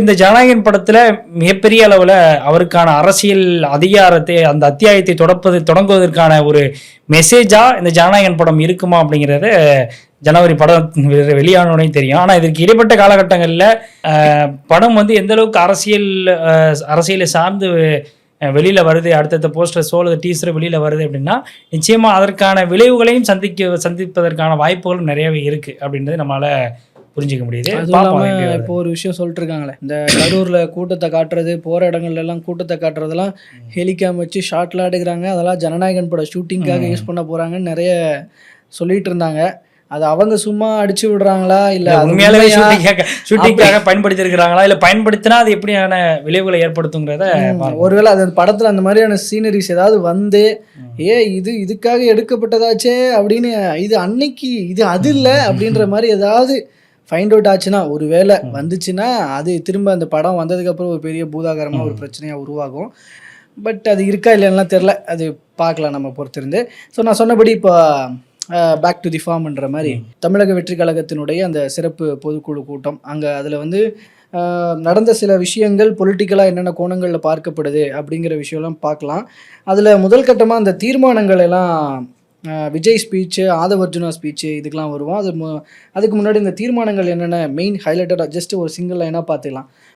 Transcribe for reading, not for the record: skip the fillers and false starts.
இந்த ஜனநாயகன் படத்துல மிகப்பெரிய அளவுல அவருக்கான அரசியல் அதிகாரத்தை அந்த அத்தியாயத்தை தொடங்குவதற்கான ஒரு மெசேஜா இந்த ஜனநாயகன் படம் இருக்குமா அப்படிங்கிறத ஜனவரி படம் வெளியானோடனே தெரியும். ஆனா இதற்கு இடைப்பட்ட காலகட்டங்கள்ல படம் வந்து எந்த அளவுக்கு அரசியலை சார்ந்து வெளியில வருது, அடுத்தடுத்த போஸ்டர் சோல டீசர் வெளியில வருது அப்படின்னா நிச்சயமா அதற்கான விளைவுகளையும் சந்திப்பதற்கான வாய்ப்புகளும் நிறையவே இருக்கு அப்படின்றது நம்மளால புரிஞ்சுக்க முடியுது. இப்போ ஒரு விஷயம் சொல்லிட்டு இருக்காங்களே, இந்த கரூர்ல கூட்டத்தை காட்டுறது, போற இடங்கள்ல எல்லாம் கூட்டத்தை காட்டுறதெல்லாம் ஹெலிகாம் வச்சு ஷாட்லாம் எடுக்கிறாங்க, அதெல்லாம் ஜனநாயகன் பட ஷூட்டிங்காக யூஸ் பண்ண போறாங்கன்னு நிறைய சொல்லிட்டு இருந்தாங்க. அது அவங்க சும்மா அடிச்சு விடுறாங்களா இல்ல உண்மையாலே ஷூட்டிங்காக பயன்படுத்தி இருக்கிறாங்களா இல்ல பயன்படுத்தினா அது எப்படியான விளைவுகளை ஏற்படுத்துங்கிறத ஒருவேளை அது படத்துல அந்த மாதிரியான சீனரிஸ் ஏதாவது வந்து இதுக்காக எடுக்கப்பட்டதாச்சே அப்படின்னு இது அன்னைக்கு இது அது இல்லை அப்படின்ற மாதிரி ஏதாவது ஃபைண்ட் அவுட் ஆச்சுன்னா, ஒரு வேளை வந்துச்சுன்னா அது திரும்ப அந்த படம் வந்ததுக்கப்புறம் ஒரு பெரிய பூதாகரமாக ஒரு பிரச்சனையாக உருவாகும். பட் அது இருக்கா இல்லைன்னா தெரில, அது பார்க்கலாம் நம்ம பொறுத்திருந்து. ஸோ நான் சொன்னபடி இப்போ பேக் டு தி ஃபார்ம்ன்ற மாதிரி தமிழக வெற்றி கழகத்தினுடைய அந்த சிறப்பு பொதுக்குழு கூட்டம் அங்கே அதில் வந்து நடந்த சில விஷயங்கள் பொலிட்டிக்கலாக என்னென்ன கோணங்களில் பார்க்கப்படுது அப்படிங்கிற விஷயம்லாம் பார்க்கலாம். அதில் முதல் கட்டமாக அந்த தீர்மானங்கள் எல்லாம் விஜய் ஸ்பீச்சு, ஆதவ் அர்ஜுனா ஸ்பீச்சு இதுக்கெலாம் வருவோம். அதுக்கு முன்னாடி இந்த தீர்மானங்கள் என்னென்ன மெயின் ஹைலைட்டடாக ஜஸ்ட் ஒரு சிங்கிள் லைனாக பார்த்துக்கலாம்.